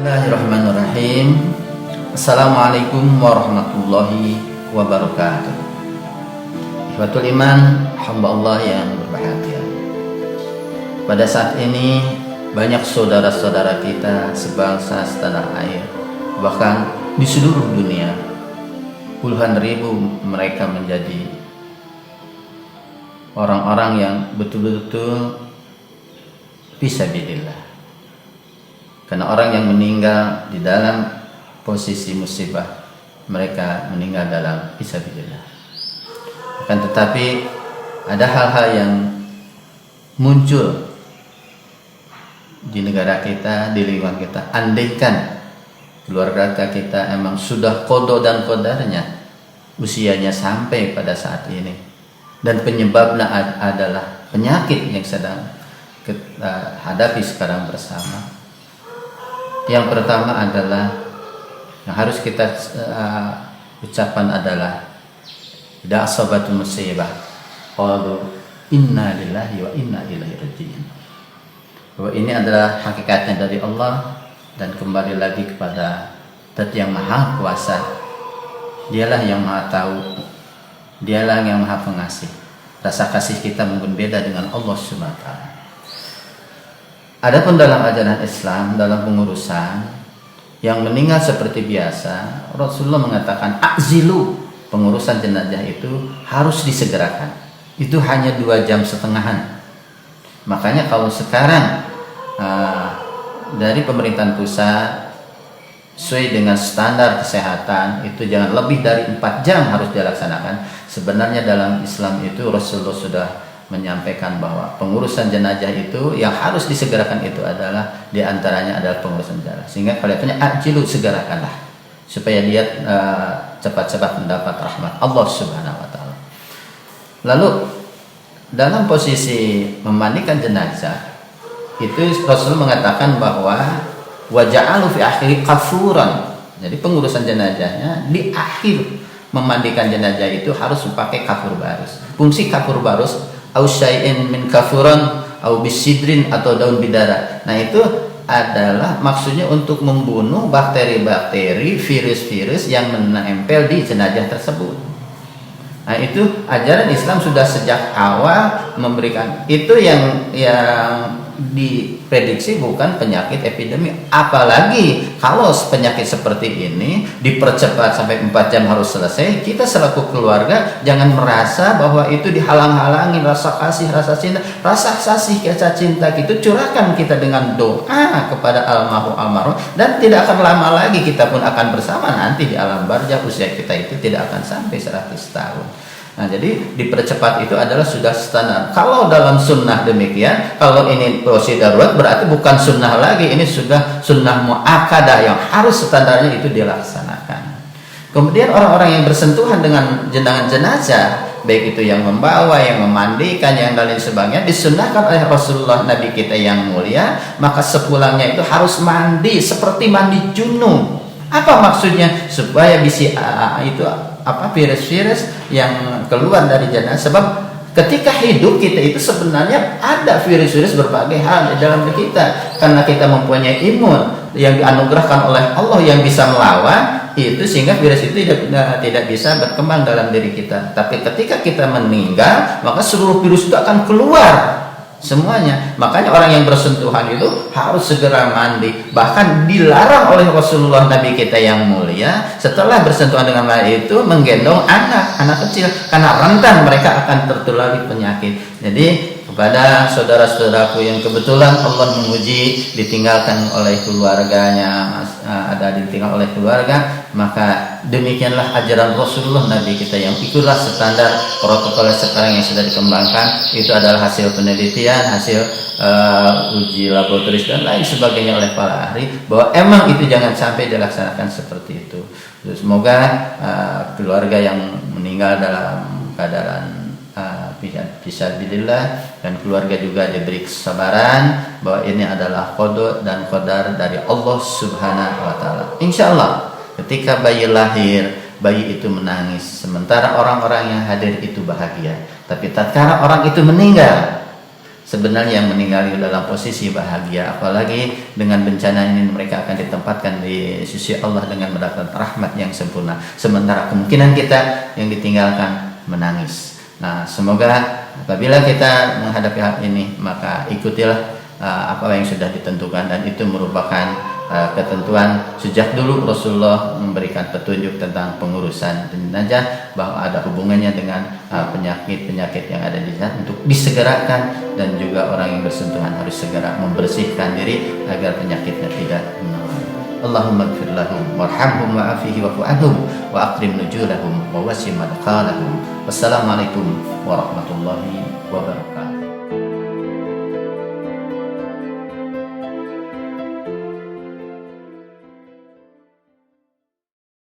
Bismillahirrahmanirrahim. Assalamualaikum warahmatullahi wabarakatuh. Ikhwatul iman, hamba Allah yang berbahagia. Pada saat ini banyak saudara-saudara kita sebangsa setanah air, bahkan di seluruh dunia, puluhan ribu mereka menjadi orang-orang yang betul-betul fisabilillah. Karena orang yang meninggal di dalam posisi musibah, mereka meninggal dalam fisabilillah. Akan tetapi ada hal-hal yang muncul di negara kita, di lingkungan kita. Andaikan keluarga kita emang sudah qada dan qadarnya, usianya sampai pada saat ini, dan penyebabnya adalah penyakit yang sedang kita hadapi sekarang bersama. Yang pertama adalah yang harus kita ucapkan adalah idza asabatum musibah qalu inna lillahi wa inna ilaihi raji'un. Bahwa ini adalah hakikatnya dari Allah dan kembali lagi kepada Zat yang Maha Kuasa. Dialah yang Maha Tahu, Dialah yang Maha Pengasih. Rasa kasih kita mungkin beda dengan Allah Subhanahu wa taala. Adapun dalam ajaran Islam, dalam pengurusan yang meninggal seperti biasa, Rasulullah mengatakan akzilu, pengurusan jenazah itu harus disegerakan. Itu hanya 2,5 jam. Makanya kalau sekarang dari pemerintahan pusat sesuai dengan standar kesehatan itu jangan lebih dari 4 jam harus dilaksanakan. Sebenarnya dalam Islam itu Rasulullah sudah menyampaikan bahwa pengurusan jenazah itu yang harus disegerakan itu adalah diantaranya adalah pengurusan jenazah. Sehingga kalimatnya ajilu, segerakanlah supaya dia cepat-cepat mendapat rahmat Allah Subhanahu wa taala. Lalu dalam posisi memandikan jenazah itu Rasul mengatakan bahwa waja'alu fi akhiri kafuran. Jadi pengurusan jenazahnya di akhir memandikan jenazah itu harus memakai kafur barus. Fungsi kafur barus au syai'in min kafuran au bisidrin atau daun bidara. Nah, itu adalah maksudnya untuk membunuh bakteri-bakteri, virus-virus yang menempel di jenazah tersebut. Nah, itu ajaran Islam sudah sejak awal memberikan itu yang diprediksi bukan penyakit epidemi. Apalagi kalau penyakit seperti ini dipercepat sampai 4 jam harus selesai, kita selaku keluarga jangan merasa bahwa itu dihalang-halangi rasa kasih, rasa cinta, rasa cinta itu curahkan kita dengan doa kepada almarhum dan tidak akan lama lagi kita pun akan bersama nanti di alam barzakh. Usia kita itu tidak akan sampai 100 tahun. Nah, jadi dipercepat itu adalah sudah standar. Kalau dalam sunnah demikian, kalau ini prosedur darurat berarti bukan sunnah lagi, ini sudah sunnah muakkadah yang harus standarnya itu dilaksanakan. Kemudian orang-orang yang bersentuhan dengan jenazah, baik itu yang membawa, yang memandikan, yang dan lain sebagainya, disunnahkan oleh Rasulullah Nabi kita yang mulia, maka sepulangnya itu harus mandi seperti mandi junub. Apa maksudnya? Supaya bisa virus-virus yang keluar dari jenazah. Sebab ketika hidup kita itu sebenarnya ada virus-virus berbagai hal di dalam diri kita, karena kita mempunyai imun yang dianugerahkan oleh Allah yang bisa melawan itu, sehingga virus itu tidak bisa berkembang dalam diri kita. Tapi ketika kita meninggal, maka seluruh virus itu akan keluar semuanya. Makanya orang yang bersentuhan itu harus segera mandi. Bahkan dilarang oleh Rasulullah Nabi kita yang mulia setelah bersentuhan dengan mayat itu menggendong anak kecil, karena rentan mereka akan tertular penyakit. Jadi kepada saudara-saudaraku yang kebetulan Allah menguji ditinggalkan oleh keluarganya, ditinggal oleh keluarga, maka demikianlah ajaran Rasulullah Nabi kita yang ikutlah standar protokol sekarang yang sudah dikembangkan. Itu adalah hasil penelitian, hasil uji laboratoris dan lain sebagainya oleh para ahli, bahwa emang itu jangan sampai dilaksanakan seperti itu. Semoga keluarga yang meninggal dalam keadaan fisabilillah dan keluarga juga diberi kesabaran bahwa ini adalah qada dan qadar dari Allah Subhanahu wa taala. Insyaallah ketika bayi lahir, bayi itu menangis sementara orang-orang yang hadir itu bahagia. Tapi tatkala orang itu meninggal, sebenarnya yang meninggal dalam posisi bahagia, apalagi dengan bencana ini mereka akan ditempatkan di sisi Allah dengan mendapatkan rahmat yang sempurna, sementara kemungkinan kita yang ditinggalkan menangis. Nah, semoga apabila kita menghadapi hal ini, maka ikutilah apa yang sudah ditentukan, dan itu merupakan ketentuan sejak dulu Rasulullah memberikan petunjuk tentang pengurusan jenazah, bahwa ada hubungannya dengan penyakit-penyakit yang ada di sana untuk disegerakan, dan juga orang yang bersentuhan harus segera membersihkan diri agar penyakitnya tidak menular. Allahumma ighfir lahum warhamhum wa'afihi wa'fu anhum wa akrim nujulahum wa wasi madkhalahum. Wassalamualaikum warahmatullahi wabarakatuh.